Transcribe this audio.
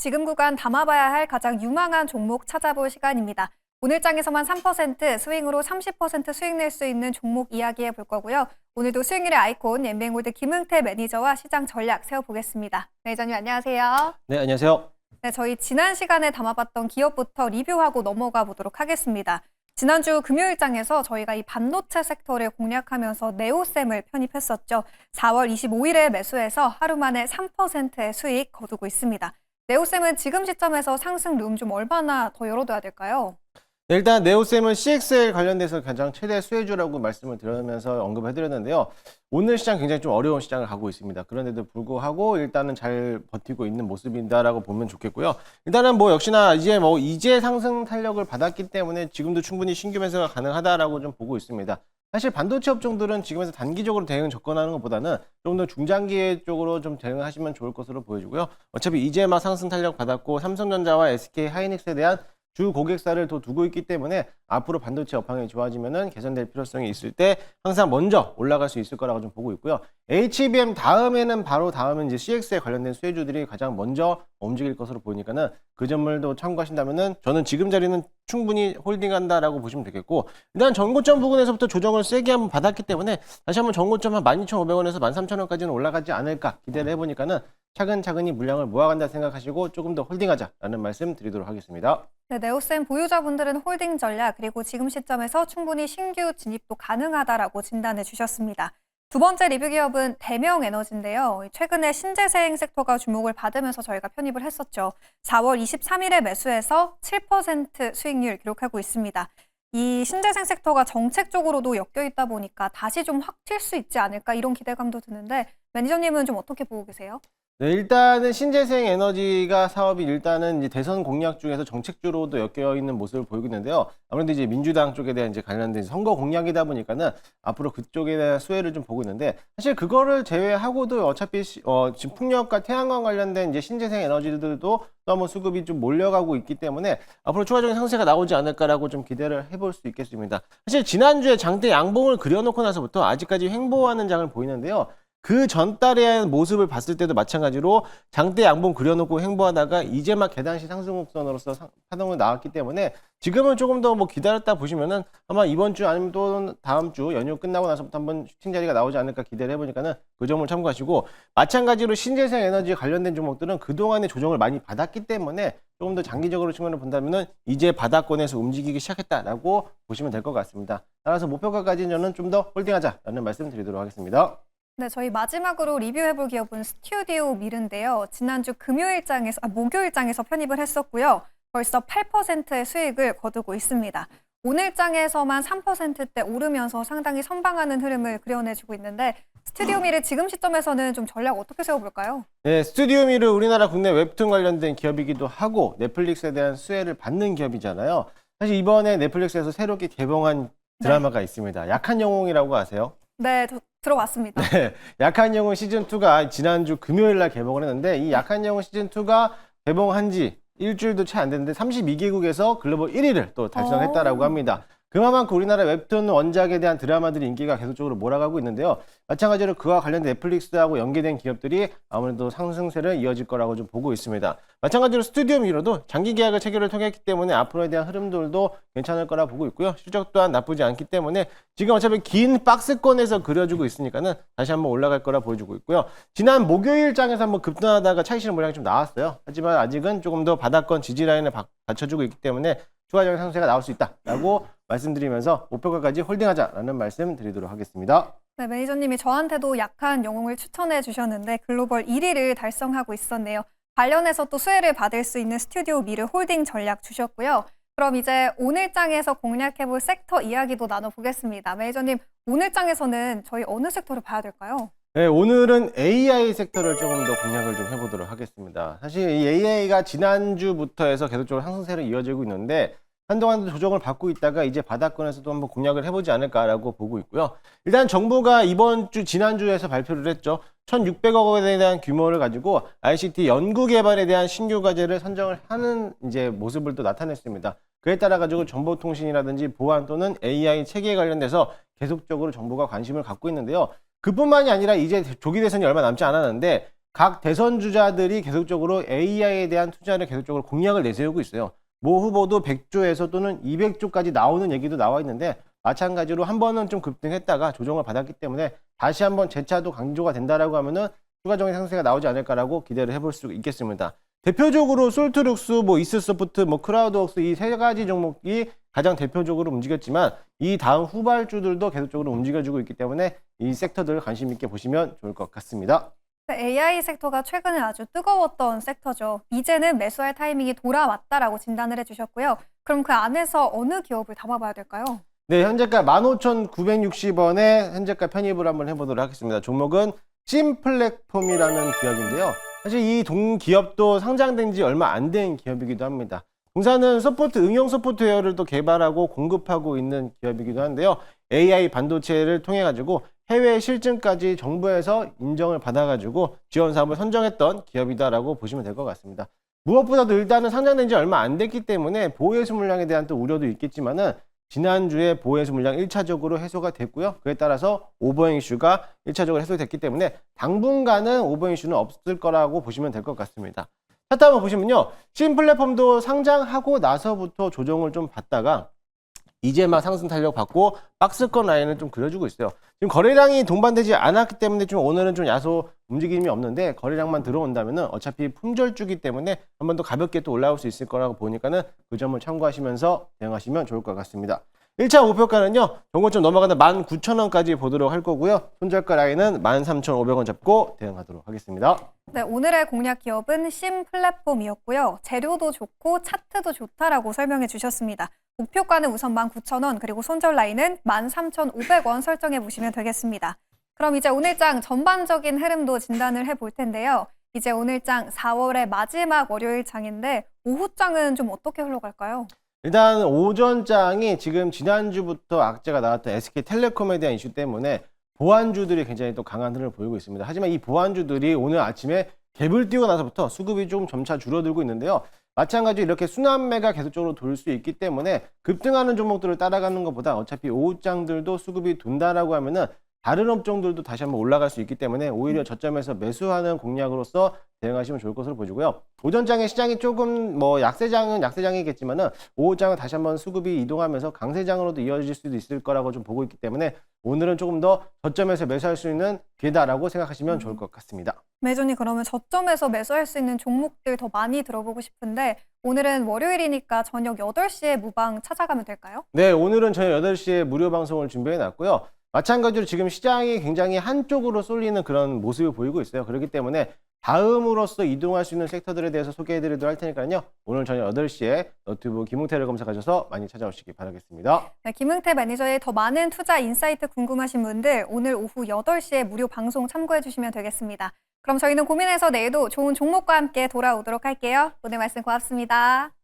지금 구간 담아봐야 할 가장 유망한 종목 찾아볼 시간입니다. 오늘 장에서만 3% 스윙으로 30% 수익 낼 수 있는 종목 이야기해 볼 거고요. 오늘도 수익률의 아이콘 엠뱅골드 김흥태 매니저와 시장 전략 세워보겠습니다. 매니저님 안녕하세요. 네, 안녕하세요. 네, 저희 지난 시간에 담아봤던 기업부터 리뷰하고 넘어가 보도록 하겠습니다. 지난주 금요일장에서 저희가 이 반도체 섹터를 공략하면서 네오셈을 편입했었죠. 4월 25일에 매수해서 하루 만에 3%의 수익 거두고 있습니다. 네오셈은 지금 시점에서 상승 룸 좀 얼마나 더 열어둬야 될까요? 네, 일단 네오셈은 CXL 관련돼서 가장 최대 수혜주라고 말씀을 드리면서 언급을 해드렸는데요. 오늘 시장 굉장히 좀 어려운 시장을 가고 있습니다. 그런데도 불구하고 일단은 잘 버티고 있는 모습이다라고 보면 좋겠고요. 일단은 역시나 이제 상승 탄력을 받았기 때문에 지금도 충분히 신규 매수가 가능하다라고 좀 보고 있습니다. 사실 반도체 업종들은 지금에서 단기적으로 대응 접근하는 것보다는 좀 더 중장기 쪽으로 좀 대응하시면 좋을 것으로 보여지고요. 어차피 이제 막 상승 탄력 받았고 삼성전자와 SK 하이닉스에 대한 주 고객사를 더 두고 있기 때문에 앞으로 반도체 업황이 좋아지면은 개선될 필요성이 있을 때 항상 먼저 올라갈 수 있을 거라고 좀 보고 있고요. HBM 다음에는 이제 CX에 관련된 수혜주들이 가장 먼저 움직일 것으로 보이니까는 그 점을도 참고하신다면은 저는 지금 자리는 충분히 홀딩한다라고 보시면 되겠고, 일단 전고점 부근에서부터 조정을 세게 한번 받았기 때문에 다시 한번 전고점 한 12,500원에서 13,000원까지는 올라가지 않을까 기대를 해보니까는 차근차근히 물량을 모아간다 생각하시고 조금 더 홀딩하자라는 말씀 드리도록 하겠습니다. 네, 네오셈 보유자분들은 홀딩 전략 그리고 지금 시점에서 충분히 신규 진입도 가능하다라고 진단해 주셨습니다. 두 번째 리뷰 기업은 대명에너지인데요. 최근에 신재생 섹터가 주목을 받으면서 저희가 편입을 했었죠. 4월 23일에 매수해서 7% 수익률 기록하고 있습니다. 이 신재생 섹터가 정책적으로도 엮여 있다 보니까 다시 좀 확 튈 수 있지 않을까 이런 기대감도 드는데 매니저님은 좀 어떻게 보고 계세요? 네, 일단은 신재생 에너지가 사업이 일단은 이제 대선 공약 중에서 정책주로도 엮여 있는 모습을 보이고 있는데요. 아무래도 이제 민주당 쪽에 대한 이제 관련된 선거 공약이다 보니까는 앞으로 그쪽에 대한 수혜를 좀 보고 있는데, 사실 그거를 제외하고도 어차피 지금 풍력과 태양광 관련된 이제 신재생 에너지들도 너무 수급이 좀 몰려가고 있기 때문에 앞으로 추가적인 상세가 나오지 않을까라고 좀 기대를 해볼 수 있겠습니다. 사실 지난주에 장대 양봉을 그려놓고 나서부터 아직까지 횡보하는 장을 보이는데요. 그 전달의 모습을 봤을 때도 마찬가지로 장대 양봉 그려놓고 횡보하다가 이제 막 계단식 상승곡선으로서 파동이 나왔기 때문에 지금은 조금 더 기다렸다 보시면은 아마 이번 주 아니면 또 다음 주 연휴 끝나고 나서부터 한번 슈팅 자리가 나오지 않을까 기대를 해보니까는 그 점을 참고하시고, 마찬가지로 신재생 에너지 관련된 종목들은 그동안의 조정을 많이 받았기 때문에 조금 더 장기적으로 측면을 본다면은 이제 바닥권에서 움직이기 시작했다라고 보시면 될 것 같습니다. 따라서 목표가까지는 저는 좀 더 홀딩하자라는 말씀 드리도록 하겠습니다. 네, 저희 마지막으로 리뷰해볼 기업은 스튜디오 밀인데요. 지난주 목요일장에서 편입을 했었고요. 벌써 8%의 수익을 거두고 있습니다. 오늘장에서만 3%대 오르면서 상당히 선방하는 흐름을 그려내주고 있는데, 스튜디오 밀을 지금 시점에서는 좀 전략 어떻게 세워볼까요? 네, 스튜디오 밀은 우리나라 국내 웹툰 관련된 기업이기도 하고 넷플릭스에 대한 수혜를 받는 기업이잖아요. 사실 이번에 넷플릭스에서 새롭게 개봉한 드라마가 있습니다. 약한 영웅이라고 아세요? 네, 들어봤습니다. 네, 약한 영웅 시즌2가 지난주 금요일 날 개봉을 했는데, 이 약한 영웅 시즌2가 개봉한 지 일주일도 채 안 됐는데 32개국에서 글로벌 1위를 또 달성했다라고 합니다. 그만큼 우리나라 웹툰 원작에 대한 드라마들이 인기가 계속적으로 몰아가고 있는데요. 마찬가지로 그와 관련된 넷플릭스하고 연계된 기업들이 아무래도 상승세를 이어질 거라고 좀 보고 있습니다. 마찬가지로 스튜디오 미러도 장기 계약을 체결을 통했기 때문에 앞으로에 대한 흐름들도 괜찮을 거라 보고 있고요. 실적 또한 나쁘지 않기 때문에 지금 어차피 긴 박스권에서 그려주고 있으니까는 다시 한번 올라갈 거라 보여주고 있고요. 지난 목요일 장에서 한번 급등하다가 차익 실현 모양이 좀 나왔어요. 하지만 아직은 조금 더 바닥권 지지 라인을 받쳐주고 있기 때문에 추가적인 상승세가 나올 수 있다라고 말씀드리면서 목표가까지 홀딩하자라는 말씀 드리도록 하겠습니다. 네, 매니저님이 저한테도 약한 영웅을 추천해 주셨는데 글로벌 1위를 달성하고 있었네요. 관련해서 또 수혜를 받을 수 있는 스튜디오 미르 홀딩 전략 주셨고요. 그럼 이제 오늘장에서 공략해볼 sek터 이야기도 나눠보겠습니다. 매니저님, 오늘장에서는 저희 어느 섹터를 봐야 될까요? 네, 오늘은 AI 섹터를 조금 더 공략을 좀 해보도록 하겠습니다. 사실 이 AI가 지난주부터 해서 계속적으로 상승세를 이어지고 있는데 한동안도 조정을 받고 있다가 이제 바닥권에서도 한번 공략을 해보지 않을까라고 보고 있고요. 일단 정부가 지난주에서 발표를 했죠. 1,600억 원에 대한 규모를 가지고 ICT 연구 개발에 대한 신규 과제를 선정을 하는 이제 모습을 또 나타냈습니다. 그에 따라 가지고 정보통신이라든지 보안 또는 AI 체계에 관련돼서 계속적으로 정부가 관심을 갖고 있는데요. 그뿐만이 아니라 이제 조기 대선이 얼마 남지 않았는데 각 대선 주자들이 계속적으로 AI에 대한 투자를 계속적으로 공약을 내세우고 있어요. 모 후보도 100조에서 또는 200조까지 나오는 얘기도 나와 있는데 마찬가지로 한 번은 좀 급등했다가 조정을 받았기 때문에 다시 한번 재차도 강조가 된다라고 하면은 추가적인 상승세가 나오지 않을까라고 기대를 해볼 수 있겠습니다. 대표적으로 솔트룩스, 이스소프트, 크라우드웍스 이 세 가지 종목이 가장 대표적으로 움직였지만 이 다음 후발주들도 계속적으로 움직여주고 있기 때문에 이 섹터들 관심 있게 보시면 좋을 것 같습니다. AI 섹터가 최근에 아주 뜨거웠던 섹터죠. 이제는 매수할 타이밍이 돌아왔다라고 진단을 해주셨고요. 그럼 그 안에서 어느 기업을 담아봐야 될까요? 네, 현재가 15,960원에 현재가 편입을 한번 해보도록 하겠습니다. 종목은 찐플랫폼이라는 기업인데요. 사실 이 기업도 상장된 지 얼마 안 된 기업이기도 합니다. 공사는 응용 소프트웨어를 또 개발하고 공급하고 있는 기업이기도 한데요. AI 반도체를 통해 가지고 해외 실증까지 정부에서 인정을 받아가지고 지원 사업을 선정했던 기업이다라고 보시면 될 것 같습니다. 무엇보다도 일단은 상장된 지 얼마 안 됐기 때문에 보호해수 물량에 대한 또 우려도 있겠지만은 지난주에 보호해수 물량 1차적으로 해소가 됐고요. 그에 따라서 오버행 이슈가 1차적으로 해소됐기 때문에 당분간은 오버행 이슈는 없을 거라고 보시면 될 것 같습니다. 차트 한번 보시면요. 신플랫폼도 상장하고 나서부터 조정을 좀 받다가 이제 막 상승 탄력 받고 박스권 라인을 좀 그려주고 있어요. 지금 거래량이 동반되지 않았기 때문에 좀 오늘은 좀 야소 움직임이 없는데 거래량만 들어온다면은 어차피 품절주기 때문에 한 번 더 가볍게 또 올라올 수 있을 거라고 보니까는 그 점을 참고하시면서 대응하시면 좋을 것 같습니다. 1차 목표가는요. 정고점 넘어가는 19,000원까지 보도록 할 거고요. 손절가 라인은 13,500원 잡고 대응하도록 하겠습니다. 네, 오늘의 공략 기업은 신플랫폼이었고요. 재료도 좋고 차트도 좋다라고 설명해 주셨습니다. 목표가는 우선 19,000원, 그리고 손절 라인은 13,500원 설정해 보시면 되겠습니다. 그럼 이제 오늘장 전반적인 흐름도 진단을 해볼 텐데요. 이제 오늘장 4월의 마지막 월요일장인데 오후장은 좀 어떻게 흘러갈까요? 일단 오전장이 지금 지난주부터 악재가 나왔던 SK텔레콤에 대한 이슈 때문에 보안주들이 굉장히 또 강한 흐름을 보이고 있습니다. 하지만 이 보안주들이 오늘 아침에 갭을 띄우고 나서부터 수급이 좀 점차 줄어들고 있는데요. 마찬가지로 이렇게 순환매가 계속적으로 돌 수 있기 때문에 급등하는 종목들을 따라가는 것보다 어차피 오후장들도 수급이 돈다라고 하면은 다른 업종들도 다시 한번 올라갈 수 있기 때문에 오히려 저점에서 매수하는 공략으로서 대응하시면 좋을 것으로 보이고요. 오전장의 시장이 조금 약세장은 약세장이겠지만은 오후장은 다시 한번 수급이 이동하면서 강세장으로도 이어질 수도 있을 거라고 좀 보고 있기 때문에 오늘은 조금 더 저점에서 매수할 수 있는 기회다라고 생각하시면 좋을 것 같습니다. 매준이 그러면 저점에서 매수할 수 있는 종목들 더 많이 들어보고 싶은데 오늘은 월요일이니까 저녁 8시에 무방 찾아가면 될까요? 네, 오늘은 저녁 8시에 무료 방송을 준비해 놨고요. 마찬가지로 지금 시장이 굉장히 한쪽으로 쏠리는 그런 모습을 보이고 있어요. 그렇기 때문에 다음으로서 이동할 수 있는 섹터들에 대해서 소개해드리도록 할 테니까요. 오늘 저녁 8시에 너튜브 김웅태를 검색하셔서 많이 찾아오시기 바라겠습니다. 네, 김웅태 매니저의 더 많은 투자 인사이트 궁금하신 분들 오늘 오후 8시에 무료 방송 참고해 주시면 되겠습니다. 그럼 저희는 고민해서 내일도 좋은 종목과 함께 돌아오도록 할게요. 오늘 말씀 고맙습니다.